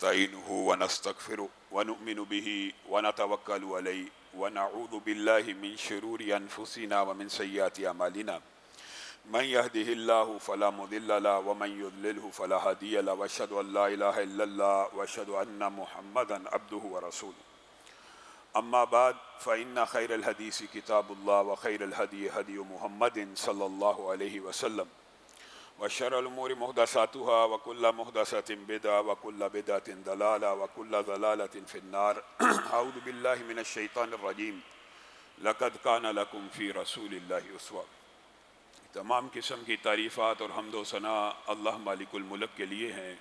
ونستعينه ونستغفره ونؤمن به ونتوكل عليه ونعوذ بالله من شرور أنفسنا ومن سيئات أعمالنا من يهده الله فلا مضل له ومن يضلله فلا هادي له وأشهد أن لا إله إلا الله وأشهد أن محمدا عبده ورسوله أما بعد فإن خير الحديث كتاب الله وخير الهدي هدي محمد صلى الله عليه وسلم وشر الأمور محدثاتها وكل محدثة بدعة وكل بدعة ضلالة وكل ضلالة في النار أعوذ بالله من الشيطان الرجيم لقد كان لكم في رسول الله أسوة. تمام قسم کی تعریفات اور حمد و ثنا اللہ مالک الملک کے لیے ہیں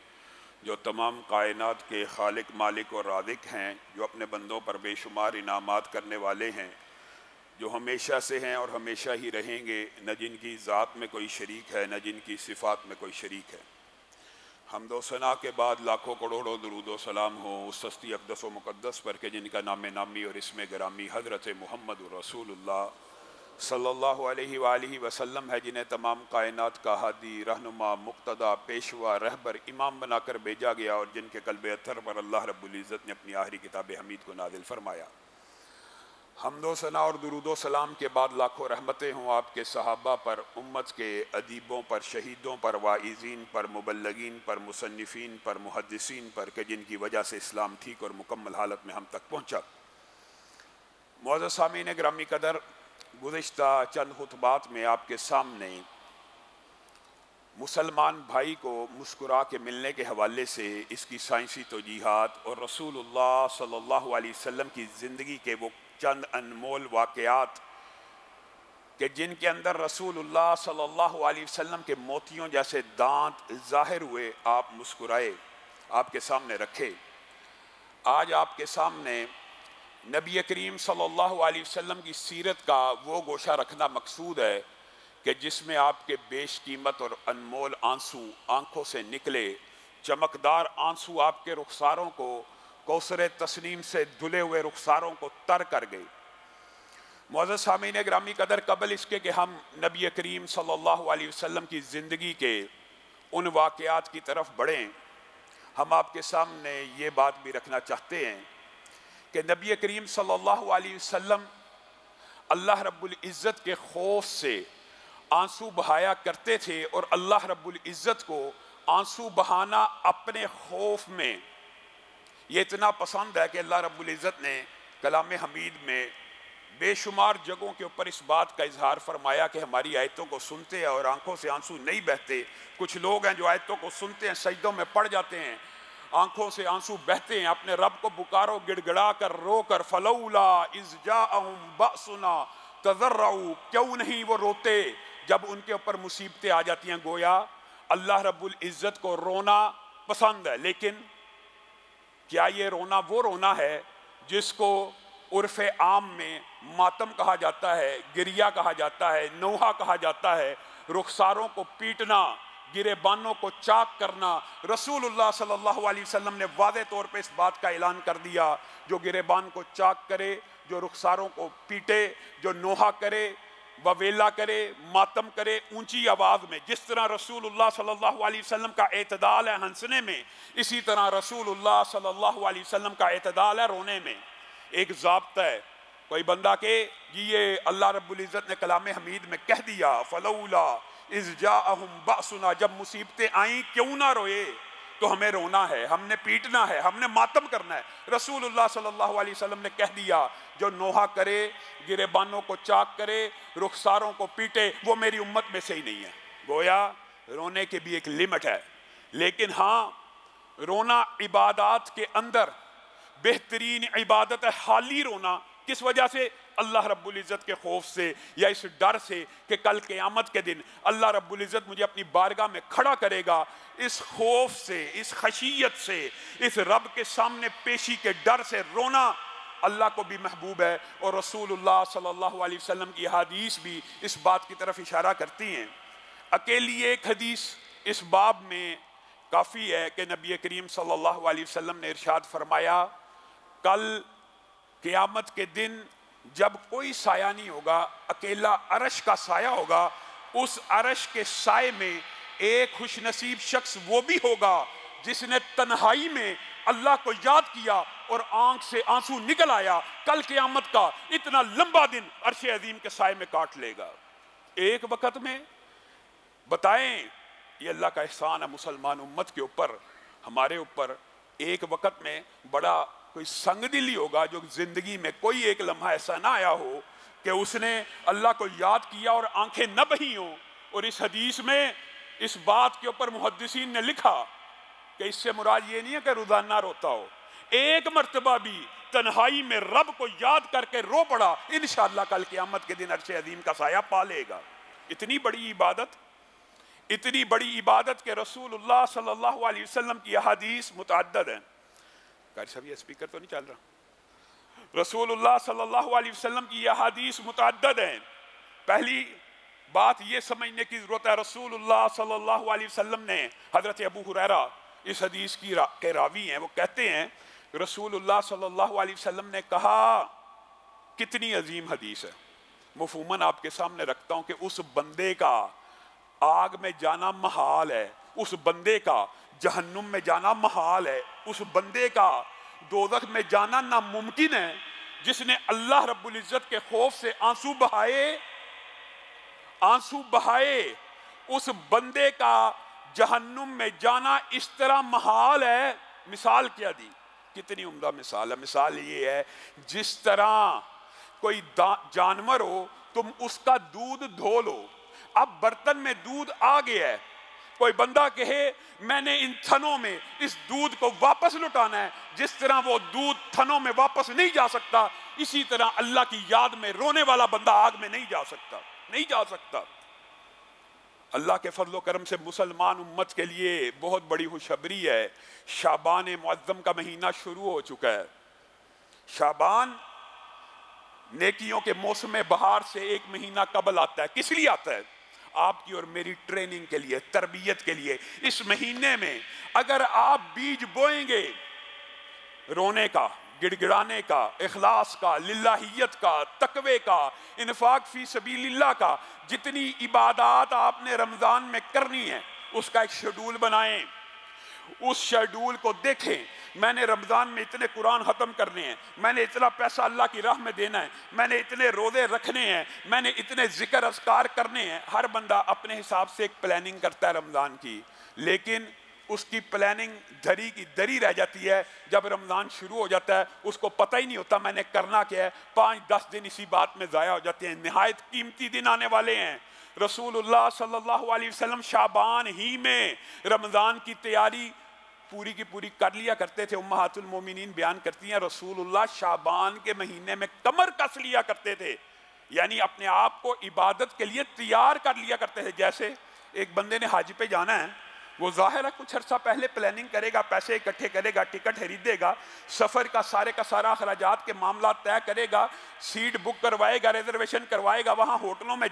جو تمام کائنات کے خالق مالک اور رازق ہیں، جو اپنے بندوں پر بے شمار انعامات کرنے والے ہیں، جو ہمیشہ سے ہیں اور ہمیشہ ہی رہیں گے، نہ جن کی ذات میں کوئی شریک ہے نہ جن کی صفات میں کوئی شریک ہے۔ حمد و ثنا کے بعد لاکھوں کروڑوں درود و سلام ہوں اس ہستی اقدس و مقدس پر کہ جن کا نام نامی اور اسم گرامی حضرت محمد رسول اللہ صلی اللہ علیہ وآلہ وسلم ہے، جنہیں تمام کائنات کا ہادی، رہنما، مقتدی، پیشوا، رہبر، امام بنا کر بھیجا گیا اور جن کے قلب اطہر پر اللہ رب العزت نے اپنی آخری کتاب حمید کو نازل فرمایا۔ حمد و ثنا اور درود و سلام کے بعد لاکھوں رحمتیں ہوں آپ کے صحابہ پر، امت کے ادیبوں پر، شہیدوں پر، واعظین پر، مبلغین پر، مصنفین پر، محدثین پر کہ جن کی وجہ سے اسلام ٹھیک اور مکمل حالت میں ہم تک پہنچا۔ معزز سامعین گرامی قدر، گزشتہ چند خطبات میں آپ کے سامنے مسلمان بھائی کو مسکرا کے ملنے کے حوالے سے اس کی سائنسی توجیحات اور رسول اللہ صلی اللہ علیہ وسلم کی زندگی کے وہ چند انمول واقعات کہ جن کے اندر رسول اللہ صلی اللہ علیہ وسلم کے موتیوں جیسے دانت ظاہر ہوئے، آپ مسکرائے، آپ کے سامنے رکھے۔ آج آپ کے سامنے نبی کریم صلی اللہ علیہ وسلم کی سیرت کا وہ گوشہ رکھنا مقصود ہے کہ جس میں آپ کے بیش قیمت اور انمول آنسو آنکھوں سے نکلے، چمکدار آنسو آپ کے رخساروں کو، کوثر تسنیم سے دھلے ہوئے رخساروں کو تر کر گئے۔ معزز سامعین گرامی قدر، قبل اس کے کہ ہم نبی کریم صلی اللہ علیہ وسلم کی زندگی کے ان واقعات کی طرف بڑھیں، ہم آپ کے سامنے یہ بات بھی رکھنا چاہتے ہیں کہ نبی کریم صلی اللہ علیہ وسلم اللہ رب العزت کے خوف سے آنسو بہایا کرتے تھے، اور اللہ رب العزت کو آنسو بہانا اپنے خوف میں یہ اتنا پسند ہے کہ اللہ رب العزت نے کلام حمید میں بے شمار جگہوں کے اوپر اس بات کا اظہار فرمایا کہ ہماری آیتوں کو سنتے ہیں اور آنکھوں سے آنسو نہیں بہتے۔ کچھ لوگ ہیں جو آیتوں کو سنتے ہیں، سجدوں میں پڑ جاتے ہیں، آنکھوں سے آنسو بہتے ہیں، اپنے رب کو پکارو گڑ گڑا کر، رو کر، فلولا اذ جاءہم بأسنا تضرعوا، کیوں نہیں وہ روتے جب ان کے اوپر مصیبتیں آ جاتی ہیں۔ گویا اللہ رب العزت کو رونا پسند ہے، لیکن کیا یہ رونا وہ رونا ہے جس کو عرف عام میں ماتم کہا جاتا ہے، گریہ کہا جاتا ہے، نوحہ کہا جاتا ہے، رخساروں کو پیٹنا، گریبانوں کو چاک کرنا؟ رسول اللہ صلی اللہ علیہ وسلم نے واضح طور پہ اس بات کا اعلان کر دیا، جو گریبان کو چاک کرے، جو رخساروں کو پیٹے، جو نوحہ کرے، وویلا کرے، ماتم کرے اونچی آواز میں، جس طرح رسول اللہ صلی اللہ علیہ وسلم کا اعتدال ہے ہنسنے میں، اسی طرح رسول اللہ صلی اللہ علیہ وسلم کا اعتدال ہے رونے میں۔ ایک ضابطہ ہے، کوئی بندہ کہ یہ اللہ رب العزت نے کلام حمید میں کہہ دیا فلولا اذ جاءہم بأسنا، جب مصیبتیں آئیں کیوں نہ روئے؟ تو ہمیں رونا ہے، ہم نے پیٹنا ہے، ہم نے ماتم کرنا ہے۔ رسول اللہ صلی اللہ علیہ وسلم نے کہہ دیا جو نوحہ کرے، گریبانوں کو چاک کرے، رخساروں کو پیٹے، وہ میری امت میں سے ہی نہیں ہے۔ گویا رونے کی بھی ایک لمٹ ہے، لیکن ہاں رونا عبادات کے اندر بہترین عبادت ہے۔ حالی رونا کس وجہ سے؟ اللہ رب العزت کے خوف سے، یا اس ڈر سے کہ کل قیامت کے دن اللہ رب العزت مجھے اپنی بارگاہ میں کھڑا کرے گا۔ اس خوف سے، اس خشیت سے، اس رب کے سامنے پیشی کے ڈر سے رونا اللہ کو بھی محبوب ہے، اور رسول اللہ صلی اللہ علیہ وسلم کی حدیث بھی اس بات کی طرف اشارہ کرتی ہیں۔ اکیلی ایک حدیث اس باب میں کافی ہے کہ نبی کریم صلی اللہ علیہ وسلم نے ارشاد فرمایا کل قیامت کے دن جب کوئی سایہ نہیں ہوگا، اکیلا عرش کا سایہ ہوگا، اس عرش کے سائے میں ایک خوش نصیب شخص وہ بھی ہوگا جس نے تنہائی میں اللہ کو یاد کیا اور آنکھ سے آنسو نکل آیا، کل قیامت کا اتنا لمبا دن عرش عظیم کے سائے میں کاٹ لے گا۔ ایک وقت میں بتائیں، یہ اللہ کا احسان ہے مسلمان امت کے اوپر، ہمارے اوپر۔ ایک وقت میں بڑا کوئی سنگ دلی ہوگا جو زندگی میں کوئی ایک لمحہ ایسا نہ آیا ہو کہ اس نے اللہ کو یاد کیا اور آنکھیں نہ بہی ہوں۔ اور اس حدیث میں اس بات کے اوپر محدثین نے لکھا کہ اس سے مراد یہ نہیں ہے کہ روزانہ روتا ہو، ایک مرتبہ بھی تنہائی میں رب کو یاد کر کے رو پڑا، انشاءاللہ کل قیامت کے دن عرش عظیم کا سایہ پا لے گا۔ اتنی بڑی عبادت کہ رسول اللہ صلی اللہ علیہ وسلم کی احادیث متعدد ہیں۔ قاری صاحب یہ اسپیکر تو نہیں چل رہا؟ رسول اللہ صلی اللہ علیہ وسلم کی احادیث متعدد ہیں۔ پہلی بات یہ سمجھنے کی ضرورت ہے، رسول اللہ صلی اللہ علیہ وسلم نے، حضرت ابو ہریرہ اس حدیث کے راوی ہیں، وہ کہتے ہیں رسول اللہ صلی اللہ علیہ وسلم نے کہا، کتنی عظیم حدیث ہے، مفہوماً آپ کے سامنے رکھتا ہوں کہ اس بندے کا آگ میں جانا محال ہے، اس بندے کا جہنم میں جانا محال ہے، اس بندے کا دوزخ میں جانا ناممکن ہے جس نے اللہ رب العزت کے خوف سے آنسو بہائے، اس بندے کا جہنم میں جانا اس طرح محال ہے۔ مثال کیا دی؟ کتنی عمدہ مثال ہے۔ مثال یہ ہے جس طرح کوئی جانور ہو، تم اس کا دودھ دھو لو، اب برتن میں دودھ آ گیا ہے، کوئی بندہ کہے میں نے ان تھنوں میں اس دودھ کو واپس لٹانا ہے، جس طرح وہ دودھ تھنوں میں واپس نہیں جا سکتا، اسی طرح اللہ کی یاد میں رونے والا بندہ آگ میں نہیں جا سکتا۔ اللہ کے فضل و کرم سے مسلمان امت کے لیے بہت بڑی خوشخبری ہے، شعبان معظم کا مہینہ شروع ہو چکا ہے۔ شعبان نیکیوں کے موسم بہار سے ایک مہینہ قبل آتا ہے۔ کس لیے آتا ہے؟ آپ کی اور میری ٹریننگ کے لیے، تربیت کے لیے۔ اس مہینے میں اگر آپ بیج بوئیں گے رونے کا، گڑ گڑانے کا، اخلاص کا، للہیت کا، تقوی کا، انفاق فی سبیل اللہ کا، جتنی عبادات آپ نے رمضان میں کرنی ہے اس کا ایک شیڈول بنائیں، اس شیڈول کو دیکھیں۔ میں نے رمضان میں اتنے قرآن ختم کرنے ہیں، میں نے اتنا پیسہ اللہ کی راہ میں دینا ہے، میں نے اتنے روزے رکھنے ہیں، میں نے اتنے ذکر اذکار کرنے ہیں۔ ہر بندہ اپنے حساب سے ایک پلاننگ کرتا ہے رمضان کی، لیکن اس کی پلاننگ دھری کی دھری رہ جاتی ہے۔ جب رمضان شروع ہو جاتا ہے اس کو پتہ ہی نہیں ہوتا میں نے کرنا کیا ہے، 5-10 دن اسی بات میں ضائع ہو جاتے ہیں۔ نہایت قیمتی دن آنے والے ہیں۔ رسول اللہ صلی اللہ علیہ وسلم شعبان ہی میں رمضان کی تیاری پوری کی پوری کر لیا کرتے تھے۔ امہات المومنین بیان کرتی ہیں رسول اللہ شعبان کے مہینے میں کمر کس لیا کرتے تھے، یعنی اپنے آپ کو عبادت کے لیے تیار کر لیا کرتے تھے۔ جیسے ایک بندے نے حج پہ جانا ہے، وہ ظاہر ہے کچھ عرصہ پہلے پلاننگ کرے گا، پیسے اکٹھے کرے گا، ٹکٹ خریدے گا، سفر کا سارا اخراجات کے معاملات طے کرے گا، سیٹ بک کروائے گا، ریزرویشن کروائے گا، وہاں ہوٹلوں میں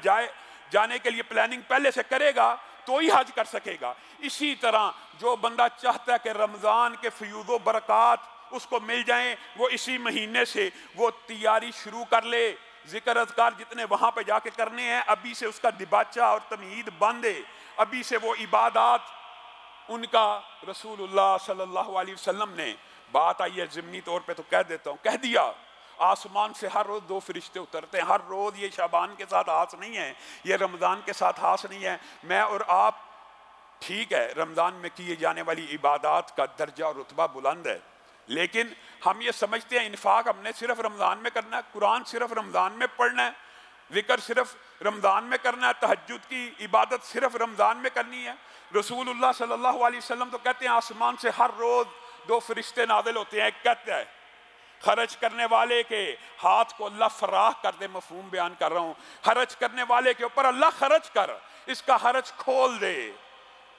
جانے کے لیے پلاننگ پہلے سے کرے گا تو ہی حج کر سکے گا۔ اسی طرح جو بندہ چاہتا ہے کہ رمضان کے فیوض و برکات اس کو مل جائیں، وہ اسی مہینے سے وہ تیاری شروع کر لے۔ ذکر اذکار جتنے وہاں پہ جا کے کرنے ہیں ابھی سے اس کا دباچہ اور تمہید باندھے، ابھی سے وہ عبادات ان کا۔ رسول اللہ صلی اللہ علیہ وسلم نے، بات آئی ہے ضمنی طور پہ تو کہہ دیتا ہوں، کہہ دیا آسمان سے ہر روز 2 فرشتے اترتے ہیں، ہر روز۔ یہ شعبان کے ساتھ خاص نہیں ہے، یہ رمضان کے ساتھ خاص نہیں ہے۔ میں اور آپ، ٹھیک ہے رمضان میں کیے جانے والی عبادات کا درجہ اور رتبہ بلند ہے، لیکن ہم یہ سمجھتے ہیں انفاق ہم نے صرف رمضان میں کرنا ہے، قرآن صرف رمضان میں پڑھنا ہے، ذکر صرف رمضان میں کرنا ہے، تہجد کی عبادت صرف رمضان میں کرنی ہے۔ رسول اللہ صلی اللہ علیہ وسلم تو کہتے ہیں آسمان سے ہر روز 2 فرشتے نازل ہوتے ہیں۔ ایک کہتا ہے خرچ کرنے والے کے ہاتھ کو اللہ فراخ کر دے، مفہوم بیان کر رہا ہوں، خرچ کرنے والے کے اوپر اللہ خرچ کر، اس کا خرچ کھول دے،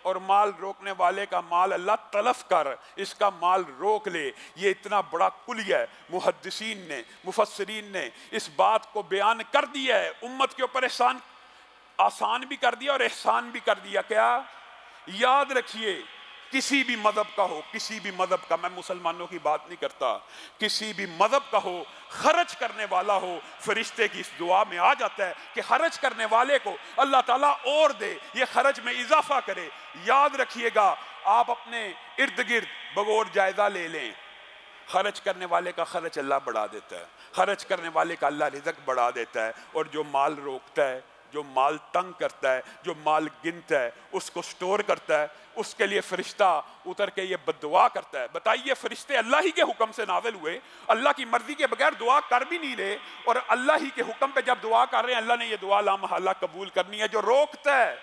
اور مال روکنے والے کا مال اللہ تلف کر، اس کا مال روک لے۔ یہ اتنا بڑا کلیہ ہے، محدثین نے، مفسرین نے اس بات کو بیان کر دیا ہے، امت کے اوپر احسان آسان بھی کر دیا اور احسان بھی کر دیا۔ کیا؟ یاد رکھیے کسی بھی مذہب کا ہو، کسی بھی مذہب کا، میں مسلمانوں کی بات نہیں کرتا، کسی بھی مذہب کا ہو، خرچ کرنے والا ہو، فرشتے کی اس دعا میں آ جاتا ہے کہ خرچ کرنے والے کو اللہ تعالیٰ اور دے، یہ خرچ میں اضافہ کرے۔ یاد رکھیے گا آپ اپنے ارد گرد بغور جائزہ لے لیں، خرچ کرنے والے کا خرچ اللہ بڑھا دیتا ہے، خرچ کرنے والے کا اللہ رزق بڑھا دیتا ہے، اور جو مال روکتا ہے، جو مال تنگ کرتا ہے، جو مال گنتا ہے، اس کو سٹور کرتا ہے، اس کے لیے فرشتہ اتر کے یہ بد دعا کرتا ہے۔ بتائیے فرشتے اللہ ہی کے حکم سے نازل ہوئے، اللہ کی مرضی کے بغیر دعا کر بھی نہیں رہے، اور اللہ ہی کے حکم پہ جب دعا کر رہے ہیں اللہ نے یہ دعا لا محالہ قبول کرنی ہے۔ جو روکتا ہے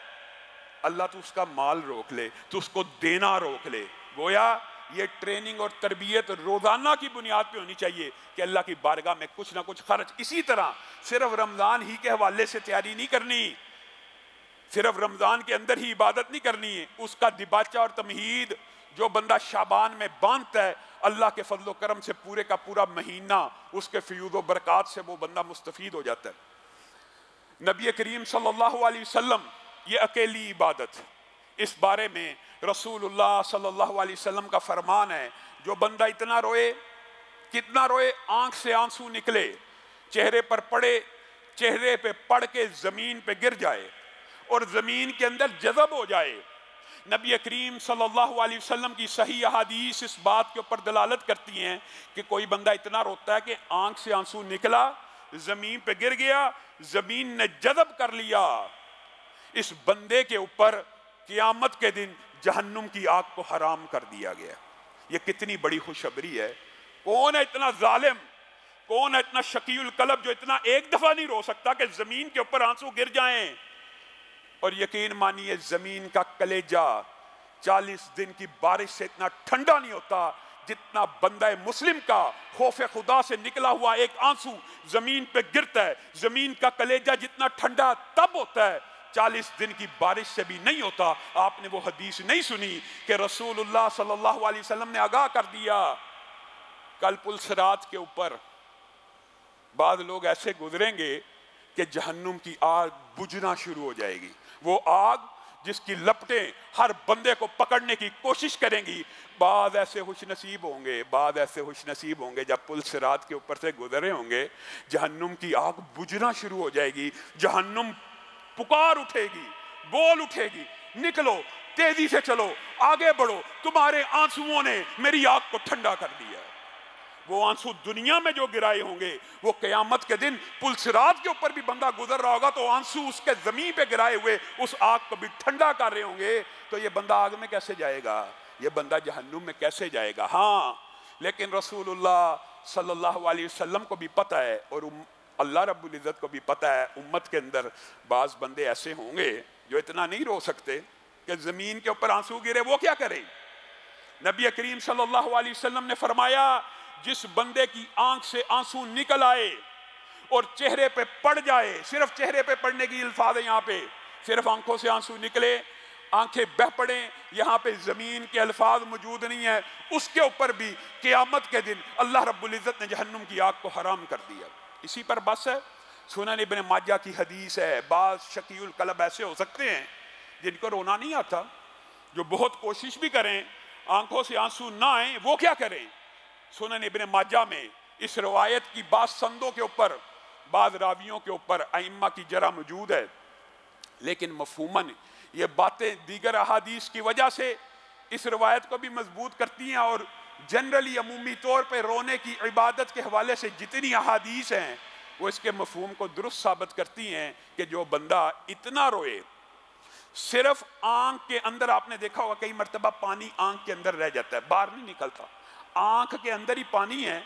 اللہ تو اس کا مال روک لے، تو اس کو دینا روک لے۔ گویا یہ ٹریننگ اور تربیت روزانہ کی بنیاد پہ ہونی چاہیے کہ اللہ کی بارگاہ میں کچھ نہ کچھ خرچ۔ اسی طرح صرف رمضان ہی کے حوالے سے تیاری نہیں کرنی، صرف رمضان کے اندر ہی عبادت نہیں کرنی ہے، اس کا دباچہ اور تمہید جو بندہ شعبان میں باندھتا ہے، اللہ کے فضل و کرم سے پورے کا پورا مہینہ اس کے فیوض و برکات سے وہ بندہ مستفید ہو جاتا ہے۔ نبی کریم صلی اللہ علیہ وسلم یہ اکیلی عبادت، اس بارے میں رسول اللہ صلی اللہ علیہ وسلم کا فرمان ہے، جو بندہ اتنا روئے، کتنا روئے، آنکھ سے آنسو نکلے، چہرے پر پڑے، چہرے پہ پڑ کے زمین پہ گر جائے اور زمین کے اندر جذب ہو جائے۔ نبی کریم صلی اللہ علیہ وسلم کی صحیح احادیث اس بات کے اوپر دلالت کرتی ہیں کہ کوئی بندہ اتنا روتا ہے کہ آنکھ سے آنسو نکلا، زمین پہ گر گیا، زمین نے جذب کر لیا، اس بندے کے اوپر قیامت کے دن جہنم کی آگ کو حرام کر دیا گیا۔ یہ کتنی بڑی خوشخبری ہے۔ کون ہے اتنا ظالم، کون ہے اتنا شقی القلب جو اتنا ایک دفعہ نہیں رو سکتا کہ زمین کے اوپر آنسو گر جائیں؟ اور یقین مانیے زمین کا کلیجہ 40 دن کی بارش سے اتنا ٹھنڈا نہیں ہوتا جتنا بندہ مسلم کا خوف خدا سے نکلا ہوا ایک آنسو زمین پہ گرتا ہے۔ زمین کا کلیجہ جتنا ٹھنڈا تب ہوتا ہے، 40 دن کی بارش سے بھی نہیں ہوتا۔ آپ نے وہ حدیث نہیں سنی کہ رسول اللہ صلی اللہ علیہ وسلم نے آگاہ کر دیا کل پل صراط کے اوپر بعض لوگ ایسے گزریں گے کہ جہنم کی آگ بجھنا شروع ہو جائے گی، وہ آگ جس کی لپٹیں ہر بندے کو پکڑنے کی کوشش کریں گی۔ بعض ایسے خوش نصیب ہوں گے، بعض ایسے خوش نصیب ہوں گے جب پل صراط کے اوپر سے گزرے ہوں گے، جہنم کی آگ بجھنا شروع ہو جائے گی، جہنم پکار اٹھے گی، بول اٹھے گی، نکلو، تیزی سے چلو، آگے بڑھو، تمہارے آنسوؤں نے میری آگ کو ٹھنڈا کر دیا۔ وہ آنسو دنیا میں جو گرائے ہوں گے وہ قیامت کے دن پل صراط کے اوپر بھی بندہ گزر رہا ہوگا تو آنسو اس کے زمین پہ گرائے ہوئے اس آگ کو بھی ٹھنڈا کر رہے ہوں گے۔ تو یہ بندہ آگ میں کیسے جائے گا؟ یہ بندہ جہنم میں کیسے جائے گا؟ ہاں، لیکن رسول اللہ صلی اللہ علیہ وسلم کو بھی پتہ ہے اور اللہ رب العزت کو بھی پتہ ہے امت کے اندر بعض بندے ایسے ہوں گے جو اتنا نہیں رو سکتے کہ زمین کے اوپر آنسو گرے، وہ کیا کرے؟ نبی کریم صلی اللہ علیہ وسلم نے فرمایا جس بندے کی آنکھ سے آنسو نکل آئے اور چہرے پہ پڑ جائے، صرف چہرے پہ پڑنے کی الفاظ ہے یہاں پہ، صرف آنکھوں سے آنسو نکلے، آنکھیں بہہ پڑیں، یہاں پہ زمین کے الفاظ موجود نہیں ہیں، اس کے اوپر بھی قیامت کے دن اللہ رب العزت نے جہنم کی آگ کو حرام کر دیا۔ اسی پر بس ہے، سنن ابن ماجہ کی حدیث ہے، بعض شقی القلب ایسے ہو سکتے ہیں جن کو رونا نہیں آتا، جو بہت کوشش بھی کریں آنکھوں سے آنسو نہ آئیں، وہ کیا کریں؟ سنن ابن ماجہ میں اس روایت کی بعض سندوں کے اوپر، بعض راویوں کے اوپر ائمہ کی جرح موجود ہے، لیکن مفہوماً یہ باتیں دیگر احادیث کی وجہ سے اس روایت کو بھی مضبوط کرتی ہیں، اور جنرلی عمومی طور پہ رونے کی عبادت کے حوالے سے جتنی احادیث ہیں وہ اس کے مفہوم کو درست ثابت کرتی ہیں کہ جو بندہ اتنا روئے، صرف آنکھ کے اندر، آپ نے دیکھا ہوگا کئی مرتبہ پانی آنکھ کے اندر رہ جاتا ہے، باہر نہیں نکلتا، آنکھ کے اندر ہی پانی ہے،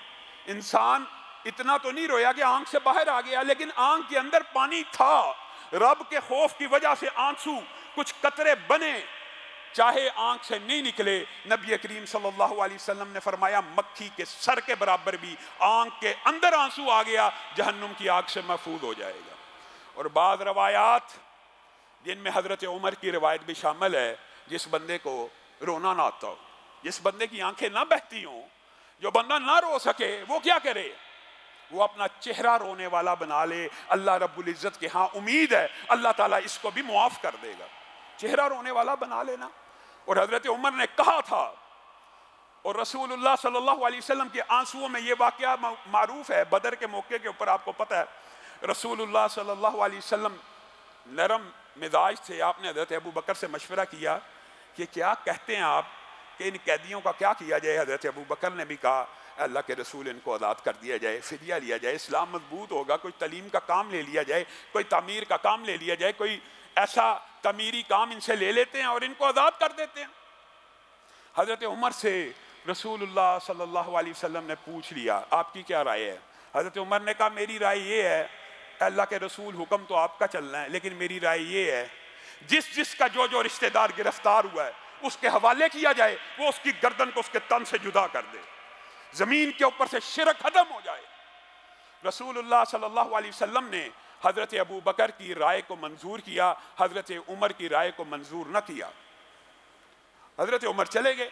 انسان اتنا تو نہیں رویا کہ آنکھ سے باہر آ گیا، لیکن آنکھ کے اندر پانی تھا، رب کے خوف کی وجہ سے آنسو کچھ قطرے بنے، چاہے آنکھ سے نہیں نکلے، نبی کریم صلی اللہ علیہ وسلم نے فرمایا مکھی کے سر کے برابر بھی آنکھ کے اندر آنسو آ گیا جہنم کی آگ سے محفوظ ہو جائے گا۔ اور بعض روایات جن میں حضرت عمر کی روایت بھی شامل ہے، جس بندے کو رونا نہ آتا ہو، جس بندے کی آنکھیں نہ بہتی ہوں، جو بندہ نہ رو سکے، وہ کیا کرے؟ وہ اپنا چہرہ رونے والا بنا لے، اللہ رب العزت کے ہاں امید ہے اللہ تعالیٰ اس کو بھی معاف کر دے گا، چہرہ رونے والا بنا لینا۔ اور حضرت عمر نے کہا تھا، اور رسول اللہ صلی اللہ علیہ وسلم کے آنسوؤں میں یہ واقعہ معروف ہے، بدر کے موقع کے اوپر آپ کو پتہ ہے رسول اللہ صلی اللہ علیہ وسلم نرم مزاج تھے، آپ نے حضرت ابو بکر سے مشورہ کیا کہ کیا کہتے ہیں آپ کہ ان قیدیوں کا کیا کیا جائے. حضرت ابو بکر نے بھی کہا اللہ کے رسول ان کو آزاد کر دیا جائے, فدیہ لیا جائے, اسلام مضبوط ہوگا, کوئی تعلیم کا کام لے لیا جائے, کوئی تعمیر کا کام لے لیا جائے, کوئی ایسا تعمیری کام ان سے لے لیتے ہیں اور ان کو آزاد کر دیتے ہیں. حضرت عمر سے رسول اللہ صلی اللہ علیہ وسلم نے پوچھ لیا آپ کی کیا رائے ہے. حضرت عمر نے کہا میری رائے یہ ہے, اللہ کے رسول حکم تو آپ کا چلنا ہے, لیکن میری رائے یہ ہے جس کا جو رشتہ دار گرفتار ہوا ہے اس کے حوالے کیا جائے, وہ اس کی گردن کو اس کے تن سے جدا کر دے, زمین کے اوپر سے شرک ختم ہو جائے. رسول اللہ صلی اللہ علیہ وسلم نے حضرت ابو بکر کی رائے کو منظور کیا, حضرت عمر کی رائے کو منظور نہ کیا. حضرت عمر چلے گئے,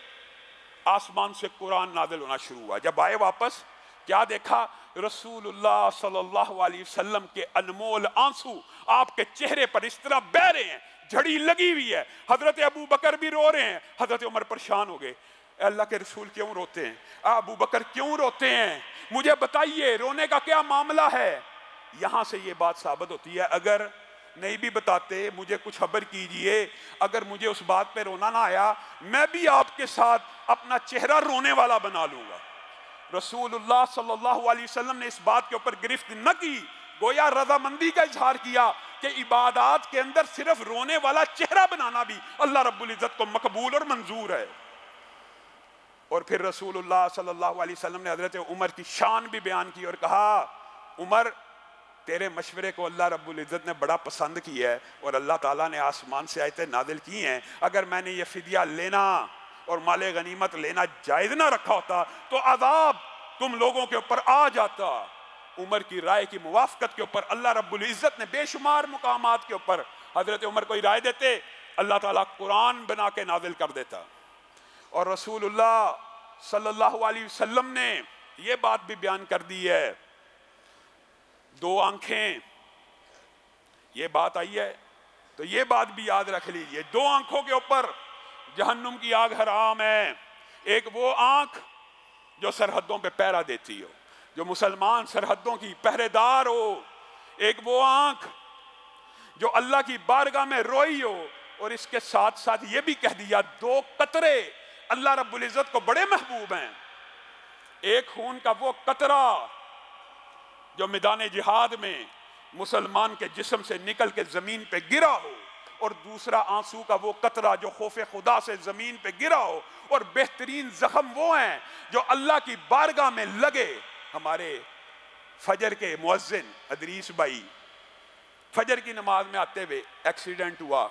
آسمان سے قرآن نازل ہونا شروع ہوا. جب آئے واپس کیا دیکھا, رسول اللہ صلی اللہ علیہ وسلم کے انمول آنسو آپ کے چہرے پر اس طرح بہہ رہے ہیں, جھڑی لگی ہوئی ہے. حضرت ابو بکر بھی رو رہے ہیں. حضرت عمر پریشان ہو گئے, اے اللہ کے رسول کیوں روتے ہیں, ابو بکر کیوں روتے ہیں, مجھے بتائیے رونے کا کیا معاملہ ہے. یہاں سے یہ بات ثابت ہوتی ہے, اگر نہیں بھی بتاتے مجھے کچھ خبر کیجئے, اگر مجھے اس بات پہ رونا نہ آیا میں بھی آپ کے ساتھ اپنا چہرہ رونے والا بنا لوں گا. رسول اللہ صلی اللہ علیہ وسلم نے اس بات کے اوپر گرفت نہ کی, گویا رضامندی کا اظہار کیا کہ عبادات کے اندر صرف رونے والا چہرہ بنانا بھی اللہ رب العزت کو مقبول اور منظور ہے. اور پھر رسول اللہ صلی اللہ علیہ وسلم نے حضرت عمر کی شان بھی بیان کی اور کہا عمر تیرے مشورے کو اللہ رب العزت نے بڑا پسند کیا ہے اور اللہ تعالیٰ نے آسمان سے آیتیں نازل کی ہیں. اگر میں نے یہ فدیہ لینا اور مال غنیمت لینا جائز نہ رکھا ہوتا تو عذاب تم لوگوں کے اوپر آ جاتا. عمر کی رائے کی موافقت کے اوپر اللہ رب العزت نے بے شمار مقامات کے اوپر حضرت عمر کو رائے دیتے, اللہ تعالیٰ قرآن بنا کے نازل کر دیتا. اور رسول اللہ صلی اللہ علیہ وسلم نے یہ بات بھی بیان کر دی ہے, 2 آنکھیں, یہ بات آئی ہے تو یہ بات بھی یاد رکھ لیجئے, 2 آنکھوں کے اوپر جہنم کی آگ حرام ہے. ایک وہ آنکھ جو سرحدوں پہ پہرا دیتی ہو, جو مسلمان سرحدوں کی پہرے دار ہو. ایک وہ آنکھ جو اللہ کی بارگاہ میں روئی ہو. اور اس کے ساتھ ساتھ یہ بھی کہہ دیا 2 قطرے اللہ رب العزت کو بڑے محبوب ہیں. ایک خون کا وہ قطرہ جو میدان جہاد میں مسلمان کے جسم سے نکل کے زمین پہ گرا ہو, اور دوسرا آنسو کا وہ قطرہ جو خوف خدا سے زمین پہ گرا ہو. اور بہترین زخم وہ ہیں جو اللہ کی بارگاہ میں لگے. ہمارے فجر کے مؤذن ادریس بھائی فجر کی نماز میں آتے ہوئے ایکسیڈنٹ ہوا,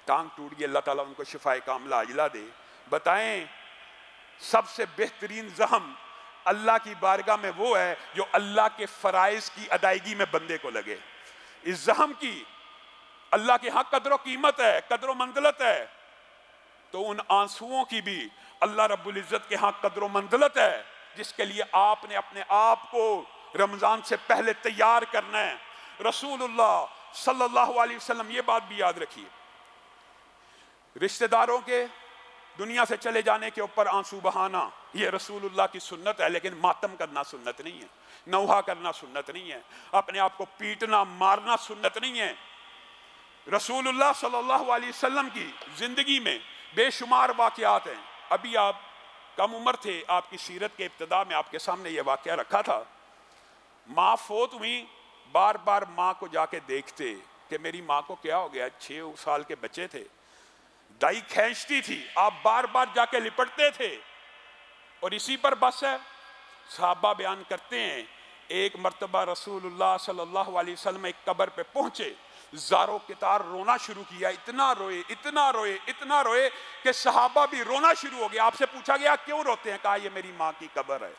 ٹانگ ٹوٹ گئی, اللہ تعالیٰ ان کو شفائے کاملہ عاجلہ دے. بتائیں سب سے بہترین زخم اللہ کی بارگاہ میں وہ ہے جو اللہ کے فرائض کی ادائیگی میں بندے کو لگے. اس زخم کی اللہ کے ہاں قدر و قیمت ہے, قدر و منزلت ہے, تو ان آنسوؤں کی بھی اللہ رب العزت کے ہاں قدر و منزلت ہے, جس کے لیے آپ نے اپنے آپ کو رمضان سے پہلے تیار کرنا ہے. رسول اللہ صلی اللہ علیہ وسلم یہ بات بھی یاد رکھیے, رشتہ داروں کے دنیا سے چلے جانے کے اوپر آنسو بہانا یہ رسول اللہ کی سنت ہے, لیکن ماتم کرنا سنت نہیں ہے, نوحہ کرنا سنت نہیں ہے, اپنے آپ کو پیٹنا مارنا سنت نہیں ہے. رسول اللہ صلی اللہ علیہ وسلم کی زندگی میں بے شمار واقعات ہیں. ابھی آپ کم عمر تھے, آپ کی سیرت کے ابتدا میں آپ کے سامنے یہ واقعہ رکھا تھا. ماں فوت ہوئی, بار بار ماں کو جا کے دیکھتے کہ میری ماں کو کیا ہو گیا, 6 سال کے بچے تھے, دائی کھینچتی تھی, آپ بار بار جا کے لپٹتے تھے. اور اسی پر بس ہے, صحابہ بیان کرتے ہیں ایک مرتبہ رسول اللہ صلی اللہ علیہ وسلم ایک قبر پہ پہنچے, زاروں کتار رونا شروع کیا, اتنا روئے اتنا روئے اتنا روئے کہ صحابہ بھی رونا شروع ہو گیا. آپ سے پوچھا گیا کیوں روتے ہیں, کہا یہ میری ماں کی قبر ہے.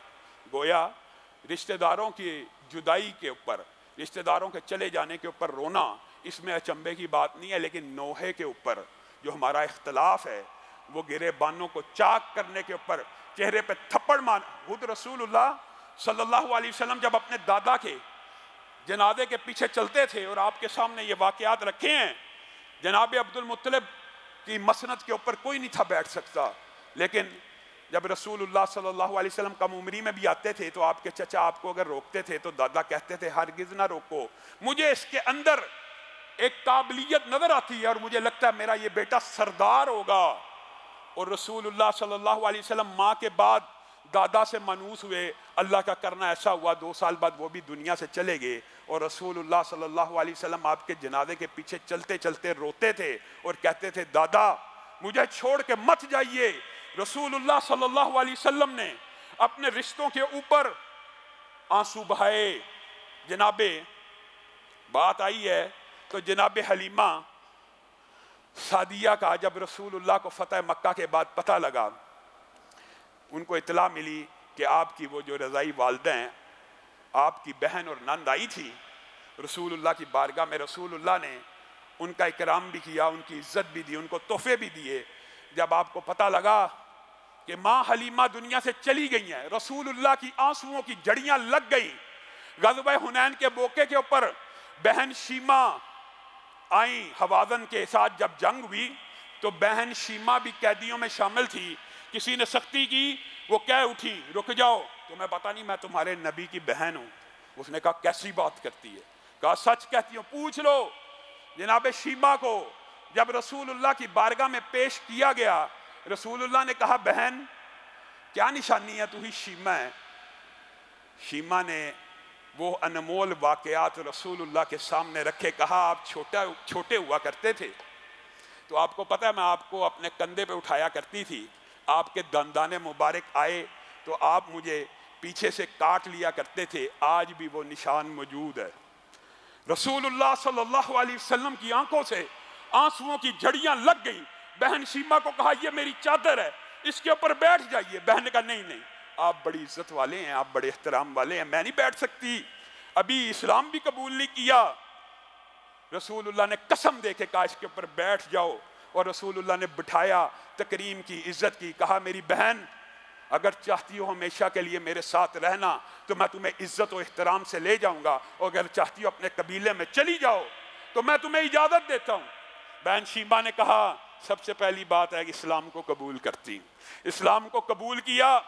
گویا رشتہ داروں کی جدائی کے اوپر, رشتہ داروں کے چلے جانے کے اوپر رونا اس میں اچنبے کی بات نہیں ہے, لیکن نوحے کے اوپر جو ہمارا اختلاف ہے وہ گرے بانوں کو چاک کرنے کے اوپر چہرے پہ تھپڑ مار. خود رسول اللہ صلی اللہ علیہ وسلم جب اپنے دادا کے جنازے کے پیچھے چلتے تھے, اور آپ کے سامنے یہ واقعات رکھے ہیں, جناب عبد المطلب کی مسند کے اوپر کوئی نہیں تھا بیٹھ سکتا, لیکن جب رسول اللہ صلی اللہ علیہ وسلم کم عمری میں بھی آتے تھے تو آپ کے چچا آپ کو اگر روکتے تھے تو دادا کہتے تھے ہرگز نہ روکو, مجھے اس کے اندر ایک قابلیت نظر آتی ہے اور مجھے لگتا ہے میرا یہ بیٹا سردار ہوگا. اور رسول اللہ صلی اللہ علیہ وسلم ماں کے بعد دادا سے مانوس ہوئے، اللہ کا کرنا ایسا ہوا 2 سال بعد وہ بھی دنیا سے چلے گئے، اور رسول اللہ صلی اللہ علیہ وسلم آپ کے جنازے کے پیچھے چلتے چلتے روتے تھے اور کہتے تھے دادا مجھے چھوڑ کے مت جائیے۔ رسول اللہ صلی اللہ علیہ وسلم نے اپنے رشتوں کے اوپر آنسو بہائے۔ جناب بات آئی ہے تو جناب حلیمہ سعدیہ کا جب رسول اللہ کو فتح مکہ کے بعد پتہ لگا، ان کو اطلاع ملی کہ آپ کی وہ جو رضائی والدہ ہیں، آپ کی بہن اور نند آئی تھی رسول اللہ کی بارگاہ میں، رسول اللہ نے ان کا اکرام بھی کیا، ان کی عزت بھی دی، ان کو تحفے بھی دیے۔ جب آپ کو پتہ لگا کہ ماں حلیمہ دنیا سے چلی گئی ہیں، رسول اللہ کی آنسوؤں کی جڑیاں لگ گئی۔ غزوہ حنین کے موقع کے اوپر بہن شیمہ آئیں، حوازن کے ساتھ جب جنگ ہوئی تو بہن شیمہ بھی قیدیوں میں شامل تھی۔ کسی نے سختی کی، وہ کہہ اٹھی رک جاؤ، تمہیں پتہ نہیں میں تمہارے نبی کی بہن ہوں۔ اس نے کہا کیسی بات کرتی ہے؟ کہا سچ کہتی ہوں، پوچھ لو۔ جناب شیمہ کو جب رسول اللہ کی بارگاہ میں پیش کیا گیا، رسول اللہ نے کہا بہن کیا نشانی ہے، تو ہی شیمہ ہے؟ شیمہ نے وہ انمول واقعات رسول اللہ کے سامنے رکھے، کہا آپ چھوٹے ہوا کرتے تھے تو آپ کو پتہ ہے میں آپ کو اپنے کندھے پہ اٹھایا کرتی تھی، آپ کے دندانے مبارک آئے تو آپ مجھے پیچھے سے کاٹ لیا کرتے تھے، آج بھی وہ نشان موجود ہے۔ رسول اللہ صلی اللہ علیہ وسلم کی آنکھوں سے آنسوؤں کی جھڑیاں لگ گئیں۔ بہن شیمہ کو کہا یہ میری چادر ہے، اس کے اوپر بیٹھ جائیے۔ بہن نے کہا نہیں، آپ بڑی عزت والے ہیں، آپ بڑے احترام والے ہیں، میں نہیں بیٹھ سکتی، ابھی اسلام بھی قبول نہیں کیا۔ رسول اللہ نے قسم دے کے کہا اس کے اوپر بیٹھ جاؤ، اور رسول اللہ نے بٹھایا، تکریم کی، عزت کی، کہا میری بہن اگر چاہتی ہو ہمیشہ کے لیے میرے ساتھ رہنا تو میں تمہیں عزت و احترام سے لے جاؤں گا، اور اگر چاہتی ہو اپنے قبیلے میں چلی جاؤ تو میں تمہیں اجازت دیتا ہوں۔ بہن شیمہ نے کہا سب سے پہلی بات ہے کہ اسلام کو قبول کرتی ہوں۔ اسلام کو قبول کیا۔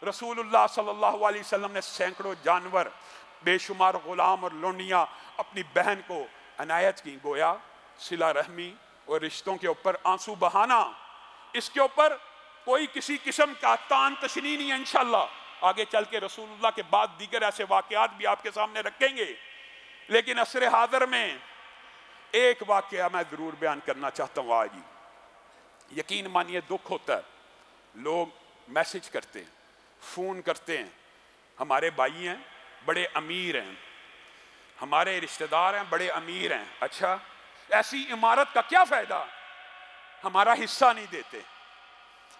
رسول اللہ صلی اللہ علیہ وسلم نے سینکڑوں جانور، بے شمار غلام اور لونڈیاں اپنی بہن کو عنایت کی۔ گویا صلہ رحمی اور رشتوں کے اوپر آنسو بہانا، اس کے اوپر کوئی کسی قسم کا تان تشنی نہیں ہے۔ انشاءاللہ آگے چل کے رسول اللہ کے بعد دیگر ایسے واقعات بھی آپ کے سامنے رکھیں گے، لیکن عصر حاضر میں ایک واقعہ میں ضرور بیان کرنا چاہتا ہوں آج ہی۔ یقین مانیے دکھ ہوتا ہے، لوگ میسج کرتے ہیں، فون کرتے ہیں، ہمارے بھائی ہیں بڑے امیر ہیں، ہمارے رشتہ دار ہیں بڑے امیر ہیں، اچھا ایسی عمارت کا کیا فائدہ؟ ہمارا حصہ نہیں دیتے،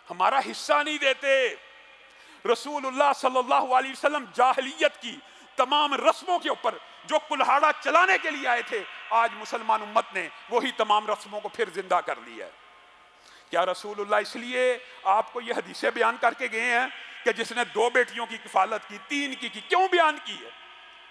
ہمارا حصہ نہیں دیتے۔ رسول اللہ صلی اللہ علیہ وسلم جاہلیت کی تمام رسموں کے اوپر جو کلہاڑا چلانے کے لیے آئے تھے، آج مسلمان امت نے وہی تمام رسموں کو پھر زندہ کر لیا ہے۔ کیا رسول اللہ اس لیے آپ کو یہ حدیثیں بیان کر کے گئے ہیں کہ جس نے 2 بیٹیوں کی کفالت کی، 3 کی کیوں بیان کی ہے؟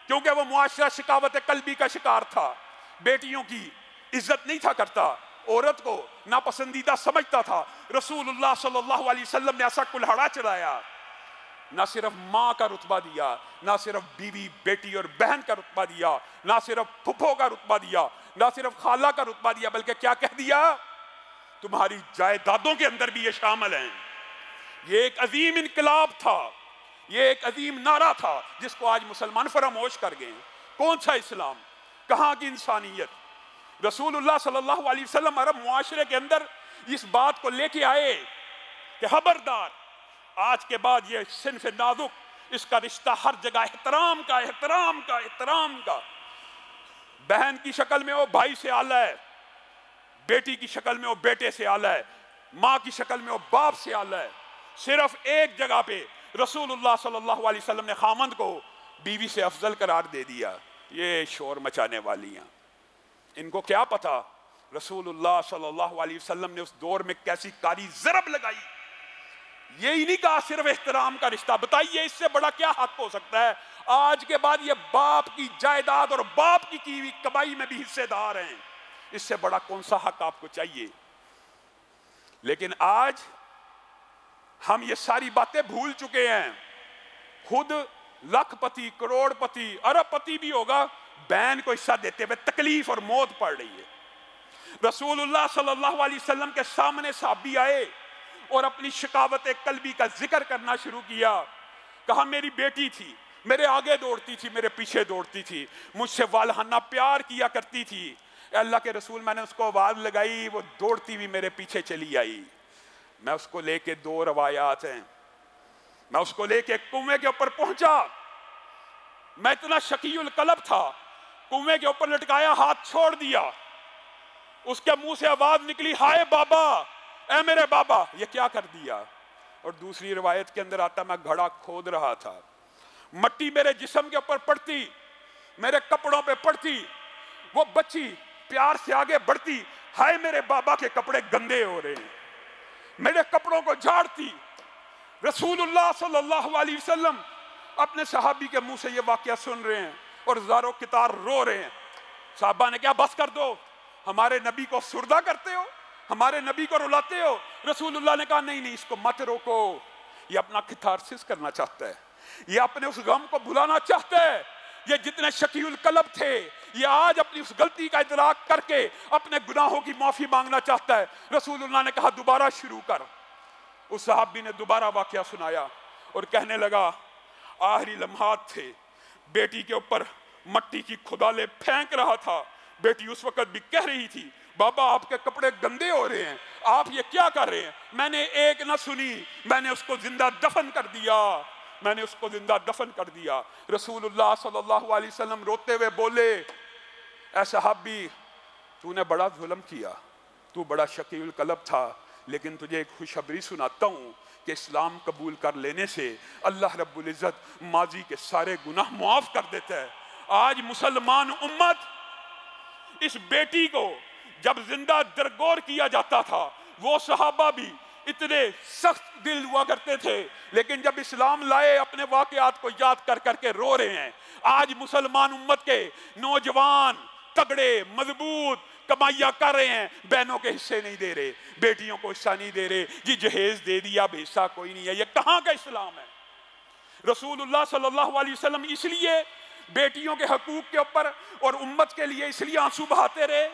کیونکہ وہ معاشرہ شکاوت قلبی کا شکار تھا، بیٹیوں کی عزت نہیں تھا کرتا، عورت کو ناپسندیدہ سمجھتا تھا۔ رسول اللہ صلی اللہ علیہ وسلم نے ایسا کلہاڑا چلایا، نہ صرف ماں کا رتبہ دیا، نہ صرف بیوی بیٹی اور بہن کا رتبہ دیا، نہ صرف پھپھو کا رتبہ دیا، نہ صرف خالہ کا رتبہ دیا، بلکہ کیا کہہ دیا؟ تمہاری جائیدادوں کے اندر بھی یہ شامل ہیں۔ یہ ایک عظیم انقلاب تھا، یہ ایک عظیم نعرہ تھا جس کو آج مسلمان فراموش کر گئے ہیں۔ کون سا اسلام؟ کہاں کی انسانیت؟ رسول اللہ صلی اللہ علیہ وسلم عرب معاشرے کے اندر اس بات کو لے کے آئے کہ خبردار، آج کے بعد یہ صنف نازک، اس کا رشتہ ہر جگہ احترام کا، احترام کا، احترام کا۔ بہن کی شکل میں وہ بھائی سے اعلیٰ ہے، بیٹی کی شکل میں وہ بیٹے سے اعلیٰ ہے، ماں کی شکل میں وہ باپ سے اعلیٰ ہے۔ صرف ایک جگہ پہ رسول اللہ صلی اللہ علیہ وسلم نے خامند کو بیوی سے افضل قرار دے دیا۔ یہ شور مچانے والی ہیں، ان کو کیا پتا رسول اللہ صلی اللہ علیہ وسلم نے اس دور میں کیسی کاری ضرب لگائی۔ یہی نہیں کہا صرف احترام کا رشتہ، بتائیے اس سے بڑا کیا حق ہو سکتا ہے؟ آج کے بعد یہ باپ کی جائیداد اور باپ کی ہوئی کمائی میں بھی حصے دار ہیں، اس سے بڑا کون سا حق آپ کو چاہیے؟ لیکن آج ہم یہ ساری باتیں بھول چکے ہیں۔ خود لاکھ پتی، کروڑ پتی، ارب پتی بھی ہوگا، بہن کو حصہ دیتے ہوئے تکلیف اور موت پڑ رہی ہے۔ رسول اللہ صلی اللہ علیہ وسلم کے سامنے صحابی آئے اور اپنی شقاوت قلبی کا ذکر کرنا شروع کیا. کہا میری بیٹی تھی، میرے آگے دوڑتی تھی، میرے پیچھے دوڑتی تھی، مجھ سے والہانہ پیار کیا کرتی تھی. اے اللہ کے رسول، میں نے اس کو آواز لگائی، وہ دوڑتی ہوئی میرے پیچھے چلی آئی. میں اس کو لے کے 2 روایات ہیں، میں اس کو لے کے کنویں کے اوپر پہنچا. میں اتنا شقی القلب تھا، کنویں کے اوپر لٹکایا، ہاتھ چھوڑ دیا. اس کے منہ سے آواز نکلی، ہائے بابا، اے میرے بابا، یہ کیا کر دیا؟ اور دوسری روایت کے اندر آتا، میں گھڑا کھود رہا تھا، مٹی میرے جسم کے اوپر پڑتی، میرے کپڑوں پہ پڑتی، وہ بچی پیار سے آگے بڑھتی، ہائے میرے بابا کے کپڑے گندے ہو رہے ہیں، میرے کپڑوں کو جھاڑتی. رسول اللہ صلی اللہ علیہ وسلم اپنے صحابی کے منہ سے یہ واقعہ سن رہے ہیں اور زارو کتار رو رہے ہیں. صحابہ نے کیا، بس کر دو، ہمارے نبی کو سردہ کرتے ہو، ہمارے نبی کو رلاتے ہو. رسول اللہ نے کہا نہیں، اس کو مت روکو، یہ اپنا کتھارسس کرنا چاہتا ہے، یہ اپنے اس غم کو بھلانا چاہتا ہے. یہ جتنے شقی القلب تھے، یہ آج اپنی اس غلطی کا ادراک کر کے اپنے گناہوں کی معافی مانگنا چاہتا ہے. رسول اللہ نے کہا دوبارہ شروع کر. اس صحابی نے دوبارہ واقعہ سنایا اور کہنے لگا، آخری لمحات تھے، بیٹی کے اوپر مٹی کی کھدالے پھینک رہا تھا. بیٹی اس وقت بھی کہہ رہی تھی، بابا آپ کے کپڑے گندے ہو رہے ہیں، آپ یہ کیا کر رہے ہیں؟ میں نے ایک نہ سنی، میں نے اس کو زندہ دفن کر دیا، میں نے اس کو زندہ دفن کر دیا. رسول اللہ صلی اللہ علیہ وسلم روتے ہوئے بولے، اے صحابی، تو نے بڑا ظلم کیا، تو بڑا شقی القلب تھا، لیکن تجھے ایک خوشخبری سناتا ہوں کہ اسلام قبول کر لینے سے اللہ رب العزت ماضی کے سارے گناہ معاف کر دیتا ہے. آج مسلمان امت اس بیٹی کو جب زندہ درگور کیا جاتا تھا، وہ صحابہ بھی اتنے سخت دل ہوا کرتے تھے، لیکن جب اسلام لائے اپنے واقعات کو یاد کر کر کے رو رہے ہیں. آج مسلمان امت کے نوجوان تگڑے مضبوط کمائیاں کر رہے ہیں، بہنوں کے حصے نہیں دے رہے، بیٹیوں کو حصہ نہیں دے رہے، جی جہیز دے دیا اب حصہ کوئی نہیں ہے. یہ کہاں کا اسلام ہے؟ رسول اللہ صلی اللہ علیہ وسلم اس لیے بیٹیوں کے حقوق کے اوپر اور امت کے لیے اس لیے آنسو بہاتے رہے.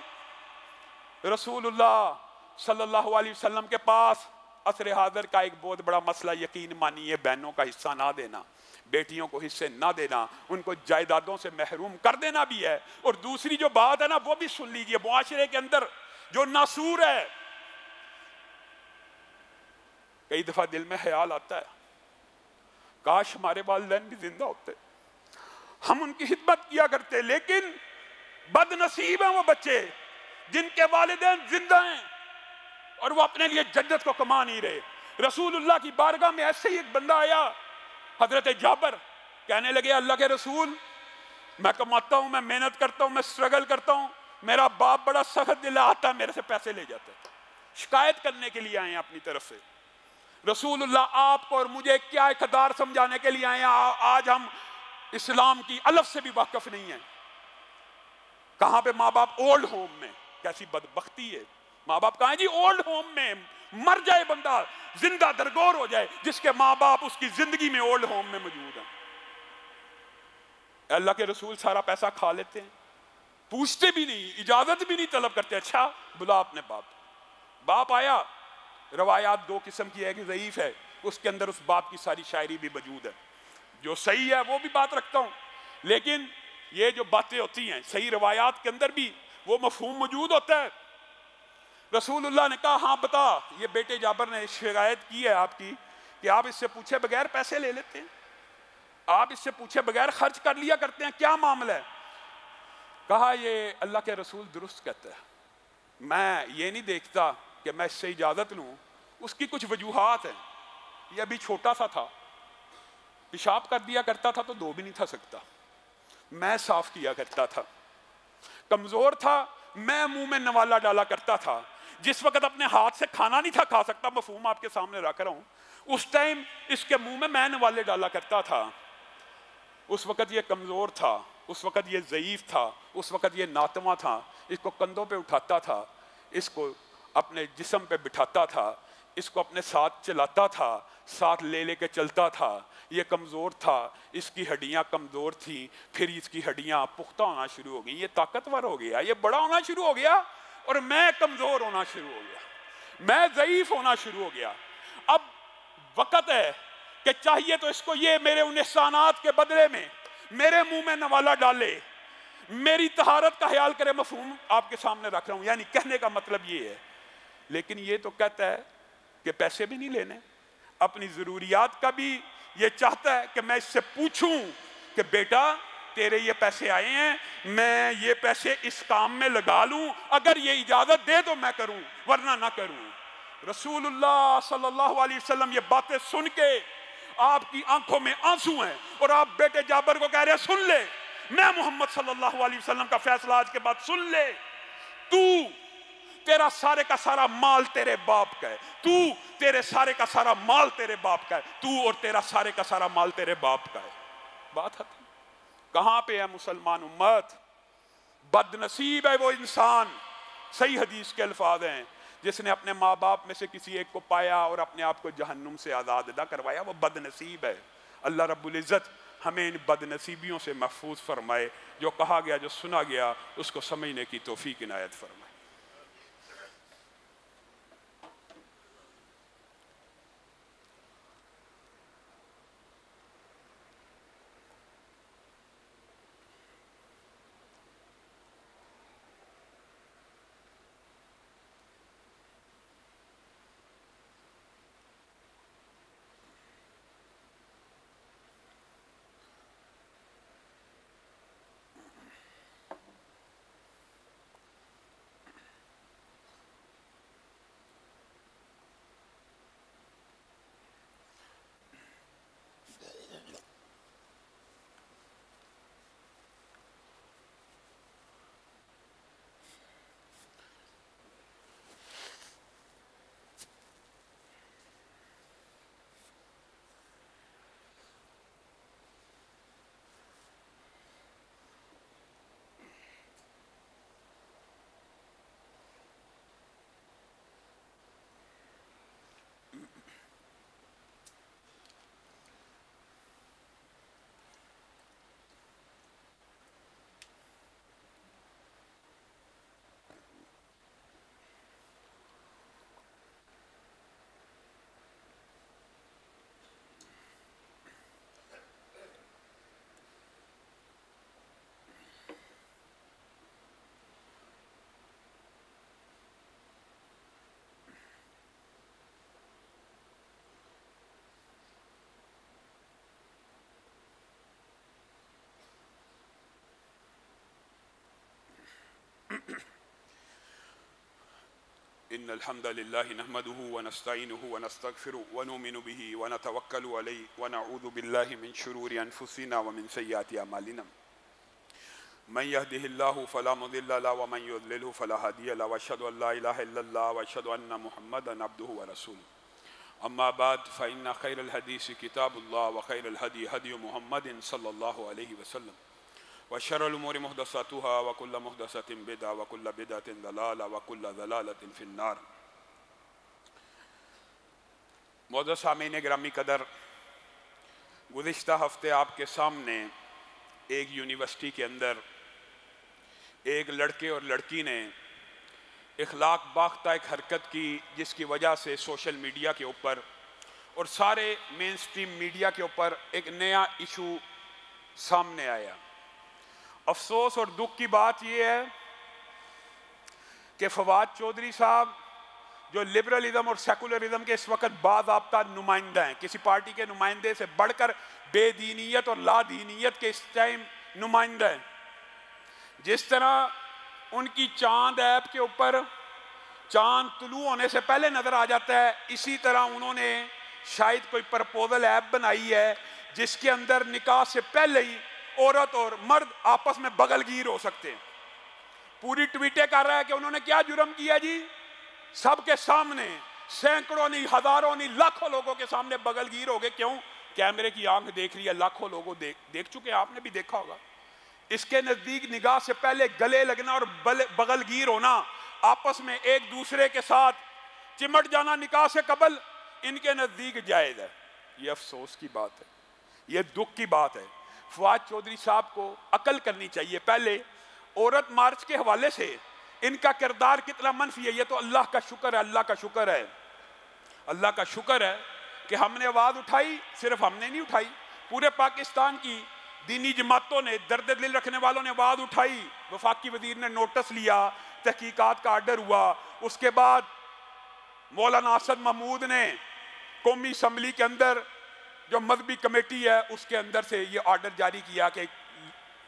رسول اللہ صلی اللہ علیہ وسلم کے پاس عصر حاضر کا ایک بہت بڑا مسئلہ یقین مانیے بہنوں کا حصہ نہ دینا، بیٹیوں کو حصے نہ دینا، ان کو جائیدادوں سے محروم کر دینا بھی ہے. اور دوسری جو بات ہے نا، وہ بھی سن لیجئے، معاشرے کے اندر جو ناسور ہے، کئی دفعہ دل میں خیال آتا ہے کاش ہمارے والدین بھی زندہ ہوتے، ہم ان کی خدمت کیا کرتے، لیکن بد نصیب ہیں وہ بچے جن کے والدین زندہ ہیں اور وہ اپنے لیے جنت کو کما نہیں رہے. رسول اللہ کی بارگاہ میں ایسے ہی ایک بندہ آیا، حضرت جابر، کہنے لگے اللہ کے رسول، میں کماتا ہوں، میں محنت کرتا ہوں، میں سٹرگل کرتا ہوں، میرا باپ بڑا سخت دل آتا ہے، میرے سے پیسے لے جاتا ہے. شکایت کرنے کے لیے آئے ہیں اپنی طرف سے. رسول اللہ آپ کو اور مجھے کیا اقتدار سمجھانے کے لیے آئے ہیں؟ آج ہم اسلام کی الف سے بھی واقف نہیں ہیں. کہاں پہ ماں باپ؟ اولڈ ہوم میں. کیسی بدبختی ہے، ماں باپ کہاں ہیں جی؟ اولڈ ہوم میں. مر جائے بندہ، زندہ درگور ہو جائے، جس کے ماں باپ اس کی زندگی میں اولڈ ہوم میں موجود ہیں. اللہ کے رسول سارا پیسہ کھا لیتے ہیں، پوچھتے بھی نہیں، اجازت بھی نہیں طلب کرتے. اچھا بلا اپنے باپ آیا. روایات 2 قسم کی ہے، کہ ضعیف ہے، اس کے اندر اس باپ کی ساری شاعری بھی موجود ہے. جو صحیح ہے وہ بھی بات رکھتا ہوں، لیکن یہ جو باتیں ہوتی ہیں صحیح روایات کے اندر بھی وہ مفہوم موجود ہوتا ہے. رسول اللہ نے کہا ہاں بتا، یہ بیٹے جابر نے شکایت کی ہے آپ کی کہ آپ اس سے پوچھے بغیر پیسے لے لیتے ہیں، آپ اس سے پوچھے بغیر خرچ کر لیا کرتے ہیں، کیا معاملہ ہے؟ کہا یہ اللہ کے رسول درست کہتا ہے، میں یہ نہیں دیکھتا کہ میں اس سے اجازت لوں، اس کی کچھ وجوہات ہیں. یہ ابھی چھوٹا سا تھا، پیشاب کر دیا کرتا تھا تو 2 بھی نہیں تھا سکتا، میں صاف کیا کرتا تھا. کمزور تھا، میں منہ میں نوالا ڈالا کرتا تھا. جس وقت اپنے ہاتھ سے کھانا نہیں تھا کھا سکتا، مفہوم آپ کے سامنے رکھ رہا ہوں، اس ٹائم اس کے منہ میں نوالے ڈالا کرتا تھا. اس وقت یہ کمزور تھا، اس وقت یہ ضعیف تھا، اس وقت یہ ناتواں تھا. اس کو کندھوں پہ اٹھاتا تھا، اس کو اپنے جسم پہ بٹھاتا تھا، اس کو اپنے ساتھ چلاتا تھا، ساتھ لے کے چلتا تھا. یہ کمزور تھا، اس کی ہڈیاں کمزور تھیں، پھر اس کی ہڈیاں پختہ ہونا شروع ہو گئی، یہ طاقتور ہو گیا، یہ بڑا ہونا شروع ہو گیا، اور میں کمزور ہونا شروع ہو گیا، میں ضعیف ہونا شروع ہو گیا. وقت ہے کہ چاہیے تو اس کو یہ میرے ان احسانات کے بدلے میں میرے منہ میں نوالا ڈالے، میری طہارت کا خیال کرے۔ مفہوم آپ کے سامنے رکھ رہا ہوں، یعنی کہنے کا مطلب یہ ہے، لیکن یہ تو کہتا ہے کہ پیسے بھی نہیں لینے، اپنی ضروریات کا بھی یہ چاہتا ہے کہ میں اس سے پوچھوں کہ بیٹا تیرے یہ پیسے آئے ہیں، میں یہ پیسے اس کام میں لگا لوں، اگر یہ اجازت دے تو میں کروں ورنہ نہ کروں۔ رسول اللہ صلی اللہ علیہ وسلم یہ باتیں سن کے آپ کی آنکھوں میں آنسو ہیں، اور آپ بیٹے جابر کو کہہ رہے ہیں سن لے، میں محمد صلی اللہ علیہ وسلم کا فیصلہ آج کے بعد سن لے، تیرا سارے کا سارا مال تیرے باپ کا ہے، تیرے سارے کا سارا مال تیرے باپ کا ہے، اور تیرا سارے کا سارا مال تیرے باپ کا ہے۔ بات ختم۔ کہاں پہ ہے مسلمان امت؟ بد نصیب ہے وہ انسان، صحیح حدیث کے الفاظ ہیں، جس نے اپنے ماں باپ میں سے کسی ایک کو پایا اور اپنے آپ کو جہنم سے آزاد نہ کروایا، وہ بد نصیب ہے۔ اللہ رب العزت ہمیں ان بد نصیبیوں سے محفوظ فرمائے، جو کہا گیا جو سنا گیا اس کو سمجھنے کی توفیق عنایت فرمائے۔ ان الحمد لله نحمده ونستعينه ونستغفره ونؤمن به ونتوكل عليه ونعوذ بالله من شرور انفسنا ومن سيئات اعمالنا من يهده الله فلا مضل له ومن يضلل فلا هادي له واشهد ان لا اله الا الله واشهد ان محمدا عبده ورسوله اما بعد فان خير الحديث كتاب الله وخير الهدي هدي محمد صلى الله عليه وسلم وشر الامور محدثاتها وكل محدثة بدعة وكل بدعة ضلالة وكل ضلالة في النار۔ معزز سامعین گرامی قدر، گزشتہ ہفتے آپ کے سامنے ایک یونیورسٹی کے اندر ایک لڑکے اور لڑکی نے اخلاق باختہ ایک حرکت کی، جس کی وجہ سے سوشل میڈیا کے اوپر اور سارے مین سٹریم میڈیا کے اوپر ایک نیا ایشو سامنے آیا۔ افسوس اور دکھ کی بات یہ ہے کہ فواد چودھری صاحب جو لبرلزم اور سیکولرزم کے اس وقت باضابطہ نمائندہ ہیں، کسی پارٹی کے نمائندے سے بڑھ کر بے دینیت اور لا دینیت کے اس ٹائم نمائندہ ہیں، جس طرح ان کی چاند ایپ کے اوپر چاند طلوع ہونے سے پہلے نظر آ جاتا ہے، اسی طرح انہوں نے شاید کوئی پرپوزل ایپ بنائی ہے جس کے اندر نکاح سے پہلے ہی عورت اور مرد آپس میں بغل گیر ہو سکتے ہیں۔ پوری ٹویٹیں کر رہا ہے کہ انہوں نے کیا جرم کیا جی، سب کے سامنے سینکڑوں نہیں ہزاروں نہیں لاکھوں لوگوں کے سامنے بغل گیر ہو گئے۔ کیوں؟ کیمرے کی آنکھ دیکھ رہی ہے، لاکھوں لوگوں دیکھ چکے ہیں، آپ نے بھی دیکھا ہوگا۔ اس کے نزدیک نگاہ سے پہلے گلے لگنا اور بغل گیر ہونا، آپس میں ایک دوسرے کے ساتھ چمٹ جانا نکاح سے قبل ان کے نزدیک جائز ہے۔ یہ افسوس کی بات ہے، یہ دکھ کی بات ہے۔ فواد چودھری صاحب کو عقل کرنی چاہیے۔ پہلے عورت مارچ کے حوالے سے ان کا کردار کتنا منفی ہے، یہ تو اللہ کا شکر ہے، اللہ کا شکر ہے، اللہ کا شکر ہے کہ ہم نے آواز اٹھائی، صرف ہم نے نہیں اٹھائی، پورے پاکستان کی دینی جماعتوں نے، درد دل رکھنے والوں نے آواز اٹھائی، وفاقی وزیر نے نوٹس لیا، تحقیقات کا آرڈر ہوا، اس کے بعد مولانا اسد محمود نے قومی اسمبلی کے اندر جو مذہبی کمیٹی ہے اس کے اندر سے یہ آرڈر جاری کیا کہ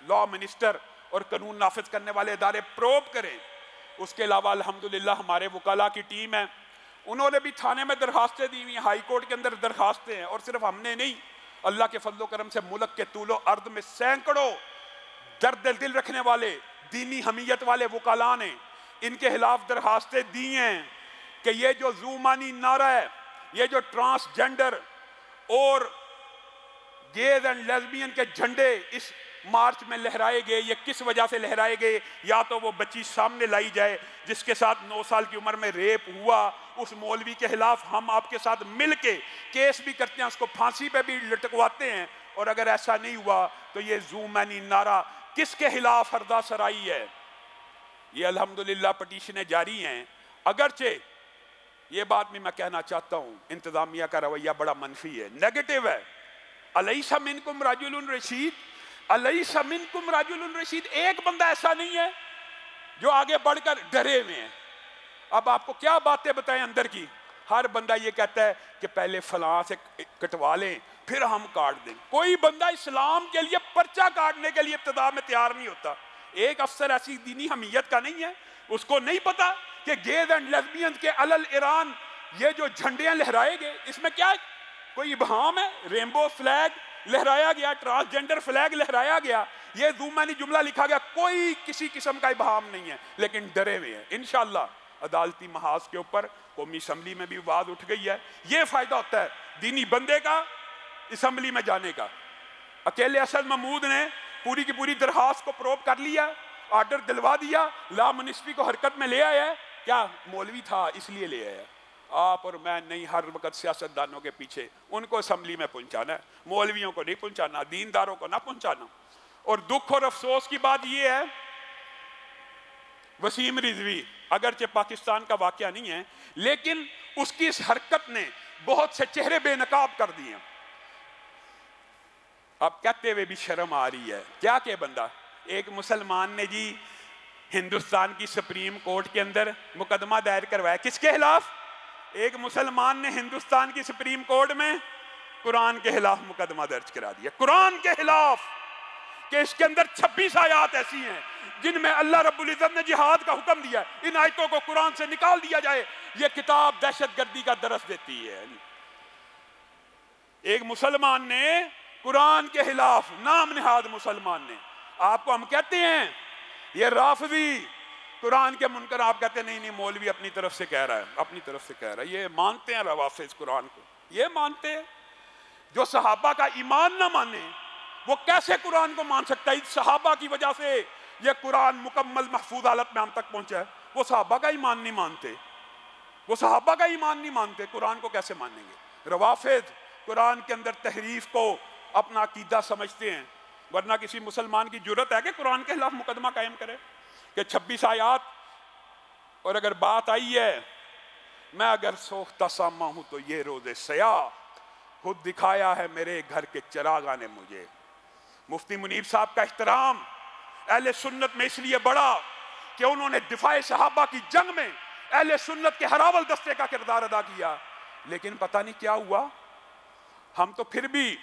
لا منسٹر اور قانون نافذ کرنے والے ادارے پروب کریں۔ اس کے علاوہ الحمدللہ ہمارے وکلاء کی ٹیم ہے، انہوں نے بھی تھانے میں درخواستیں دی ہوئی ہیں، ہائی کورٹ کے اندر درخواستیں ہیں، اور صرف ہم نے نہیں، اللہ کے فضل و کرم سے ملک کے طول و عرض میں سینکڑوں درد دل رکھنے والے دینی حمیت والے وکلاء نے ان کے خلاف درخواستیں دی ہیں کہ یہ جو زومانی نعرہ ہے، یہ جو ٹرانسجنڈر اور گیز اینڈ لیزبین کے جھنڈے اس مارچ میں لہرائے گئے، یہ کس وجہ سے لہرائے گئے؟ یا تو وہ بچی سامنے لائی جائے جس کے ساتھ 9 سال کی عمر میں ریپ ہوا، اس مولوی کے خلاف ہم آپ کے ساتھ مل کے کیس بھی کرتے ہیں، اس کو پھانسی پہ بھی لٹکواتے ہیں، اور اگر ایسا نہیں ہوا تو یہ زومانی نعرہ کس کے خلاف ہردہ سرائی ہے؟ یہ الحمدللہ پٹیشنیں جاری ہیں۔ اگرچہ یہ بات بھی میں کہنا چاہتا ہوں، انتظامیہ کا رویہ بڑا منفی ہے، نیگیٹو ہے۔ الیس منکم رجل رشید، الیس منکم رجل رشید، ایک بندہ ایسا نہیں ہے جو آگے بڑھ کر ڈرے ہوئے ہیں۔ اب آپ کو کیا باتیں بتائیں اندر کی؟ ہر بندہ یہ کہتا ہے کہ پہلے فلاں سے کٹوا لیں پھر ہم کاٹ دیں۔ کوئی بندہ اسلام کے لیے پرچہ کاٹنے کے لیے ابتدا میں تیار نہیں ہوتا۔ ایک افسر ایسی دینی حمیت کا نہیں ہے، اس کو نہیں پتا کہ گیز اینڈ لیزبین کے علل ایران یہ جو جھنڈیاں لہرائے گئے، اس میں کیا کوئی ابہام ہے؟ رینبو فلیگ لہرایا گیا، ٹرانسجنڈر فلیگ لہرایا گیا، یہ زومانی جملہ لکھا گیا، کوئی کسی قسم کا ابہام نہیں ہے، لیکن ڈرے ہوئے ہیں۔ انشاءاللہ عدالتی محاذ کے اوپر قومی اسمبلی میں بھی آواز اٹھ گئی ہے۔ یہ فائدہ ہوتا ہے دینی بندے کا اسمبلی میں جانے کا۔ اکیلے اسد محمود نے پوری کی پوری درخواست کو پروب کر لیا، آرڈر دلوا دیا، لا منسٹری کو حرکت میں لے آیا ہے۔ کیا مولوی تھا اس لیے لے آیا؟ آپ اور میں نہیں، ہر وقت سیاستدانوں کے پیچھے، ان کو اسمبلی میں پہنچانا ہے، مولویوں کو نہیں پہنچانا، دینداروں کو نہ پہنچانا۔ اور دکھ اور افسوس کی بات یہ ہے، وسیم رضوی اگرچہ پاکستان کا واقعہ نہیں ہے، لیکن اس کی اس حرکت نے بہت سے چہرے بے نقاب کر دیے۔ اب کہتے ہوئے بھی شرم آ رہی ہے، کیا کہ بندہ ایک مسلمان نے جی ہندوستان کی سپریم کورٹ کے اندر مقدمہ دائر کروایا، کس کے خلاف؟ ایک مسلمان نے ہندوستان کی سپریم کورٹ میں قرآن کے خلاف مقدمہ درج کرا دیا، قرآن کے خلاف، کہ اس کے اندر 26 آیات ایسی ہیں جن میں اللہ رب العزت نے جہاد کا حکم دیا ہے، ان آیتوں کو قرآن سے نکال دیا جائے، یہ کتاب دہشت گردی کا درس دیتی ہے۔ ایک مسلمان نے قرآن کے خلاف، نام نہاد مسلمان نے، آپ کو ہم کہتے ہیں یہ رافضی قرآن کے منکر، آپ کہتے ہیں نہیں نہیں مولوی اپنی طرف سے کہہ رہا ہے، اپنی طرف سے کہہ رہا ہے۔ یہ مانتے ہیں روافض قرآن کو، یہ مانتے ہیں۔ جو صحابہ کا ایمان نہ مانے وہ کیسے قرآن کو مان سکتا ہے؟ صحابہ کی وجہ سے یہ قرآن مکمل محفوظ حالت میں ہم تک پہنچا ہے۔ وہ صحابہ کا ایمان نہیں مانتے، وہ صحابہ کا ایمان نہیں مانتے، قرآن کو کیسے مانیں گے؟ روافض قرآن کے اندر تحریف کو اپنا عقیدہ سمجھتے ہیں، ورنہ کسی مسلمان کی جرت ہے کہ قرآن کے خلاف مقدمہ قائم کرے کہ 26 آیات؟ اور اگر بات آئی ہے، میں اگر سوختہ سامہ ہوں تو یہ روز سیاہ خود دکھایا ہے میرے گھر کے چراغاں نے مجھے۔ مفتی منیب صاحب کا احترام اہل سنت میں اس لیے بڑا کہ انہوں نے دفاع صحابہ کی جنگ میں اہل سنت کے ہراول دستے کا کردار ادا کیا، لیکن پتہ نہیں کیا ہوا۔ ہم تو پھر بھی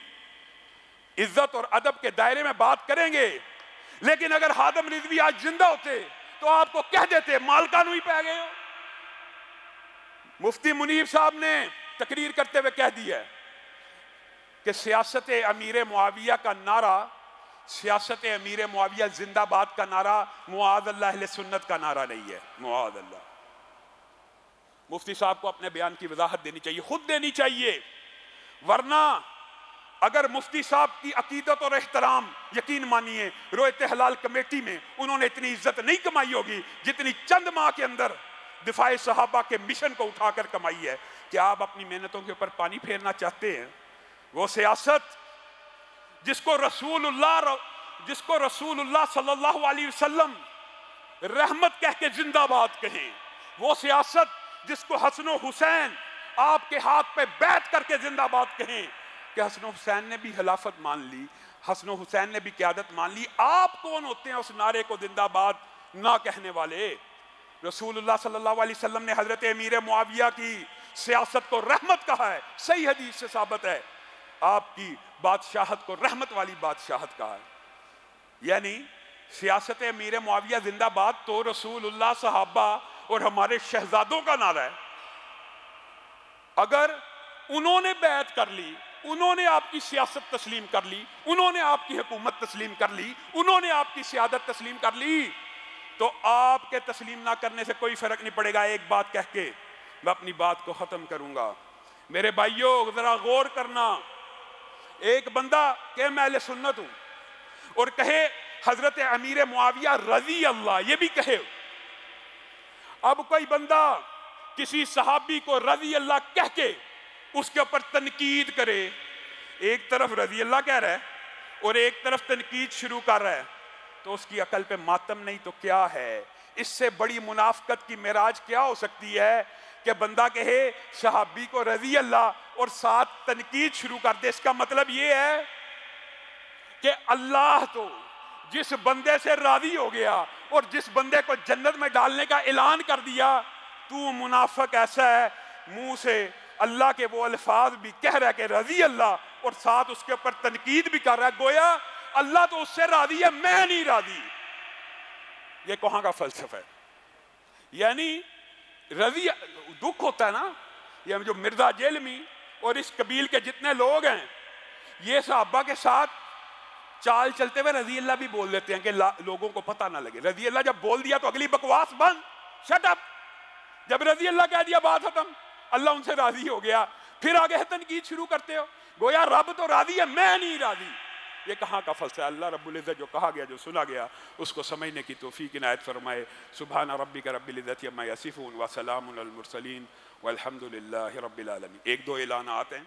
عزت اور ادب کے دائرے میں بات کریں گے، لیکن اگر ہادم رضوی آج زندہ ہوتے تو آپ کو کہہ دیتے مالکانوئی پہ گئے ہو۔ مفتی منیب صاحب نے تقریر کرتے ہوئے کہہ دیا کہ سیاست امیر معاویہ کا نعرہ، سیاست امیر معاویہ زندہ باد کا نعرہ معاذ اللہ اہل سنت کا نعرہ نہیں ہے، معاذ اللہ۔ مفتی صاحب کو اپنے بیان کی وضاحت دینی چاہیے، خود دینی چاہیے، ورنہ اگر مفتی صاحب کی عقیدت اور احترام، یقین مانیے رویت حلال کمیٹی میں انہوں نے اتنی عزت نہیں کمائی ہوگی جتنی چند ماہ کے اندر دفاع صحابہ کے مشن کو اٹھا کر کمائی ہے۔ کیا آپ اپنی محنتوں کے اوپر پانی پھیرنا چاہتے ہیں؟ وہ سیاست جس کو رسول اللہ صلی اللہ علیہ وسلم رحمت کہہ کے زندہ باد کہیں، وہ سیاست جس کو حسن و حسین آپ کے ہاتھ پہ بیٹھ کر کے زندہ باد کہیں کہ حسن و حسین نے بھی خلافت مان لی، حسن و حسین نے بھی قیادت مان لی. آپ کون ہوتے ہیں اس نعرے کو زندہ باد نہ کہنے والے؟ رسول اللہ صلی اللہ علیہ وسلم نے حضرت امیر معاویہ کی سیاست کو رحمت کہا ہے، صحیح حدیث سے ثابت ہے. آپ کی بادشاہت کو رحمت والی بادشاہت کہا ہے. یعنی سیاست امیر معاویہ زندہ باد تو رسول اللہ، صحابہ اور ہمارے شہزادوں کا نعرہ ہے. اگر انہوں نے بیعت کر لی، انہوں نے آپ کی سیاست تسلیم کر لی، انہوں نے آپ کی حکومت تسلیم کر لی، انہوں نے آپ کی سیادت تسلیم کر لی، تو آپ کے تسلیم نہ کرنے سے کوئی فرق نہیں پڑے گا. ایک بات کہہ کے میں اپنی بات کو ختم کروں گا. میرے بھائیوں ذرا غور کرنا. ایک بندہ کہ میں اہل سنت ہوں اور کہے حضرت امیر معاویہ رضی اللہ، یہ بھی کہے. اب کوئی بندہ کسی صحابی کو رضی اللہ کہہ کے اس کے اوپر تنقید کرے، ایک طرف رضی اللہ کہہ رہا ہے اور ایک طرف تنقید شروع کر رہا ہے، تو اس کی عقل پہ ماتم نہیں تو کیا ہے؟ اس سے بڑی منافقت کی معراج کیا ہو سکتی ہے کہ بندہ کہے صحابی کو رضی اللہ اور ساتھ تنقید شروع کر دے. اس کا مطلب یہ ہے کہ اللہ تو جس بندے سے راضی ہو گیا اور جس بندے کو جنت میں ڈالنے کا اعلان کر دیا، تو منافق ایسا ہے منہ سے اللہ کے وہ الفاظ بھی کہہ رہا ہے کہ رضی اللہ اور ساتھ اس کے اوپر تنقید بھی کر رہا ہے، گویا اللہ تو اس سے راضی ہے، میں نہیں راضی. یہ کہاں کا فلسفہ ہے؟ یعنی رضی دکھ ہوتا ہے نا. یہ جو مرزا جیلمی اور اس قبیل کے جتنے لوگ ہیں، یہ صحابہ کے ساتھ چال چلتے ہوئے رضی اللہ بھی بول دیتے ہیں کہ لوگوں کو پتہ نہ لگے. رضی اللہ جب بول دیا تو اگلی بکواس بند، شٹ اپ. جب رضی اللہ کہہ دیا بات ختم، اللہ ان سے راضی ہو گیا، پھر آگے تنقید شروع کرتے ہو، گویا رب تو راضی ہے، میں نہیں راضی. یہ کہاں کا فلسفہ ہے؟ اللہ رب العزت جو کہا گیا، جو سنا گیا، اس کو سمجھنے کی توفیق عنایت فرمائے. سبحان ربک رب العزت عما یصفون وسلام علی المرسلین والحمد للہ رب العالمین. ایک دو اعلانات ہیں.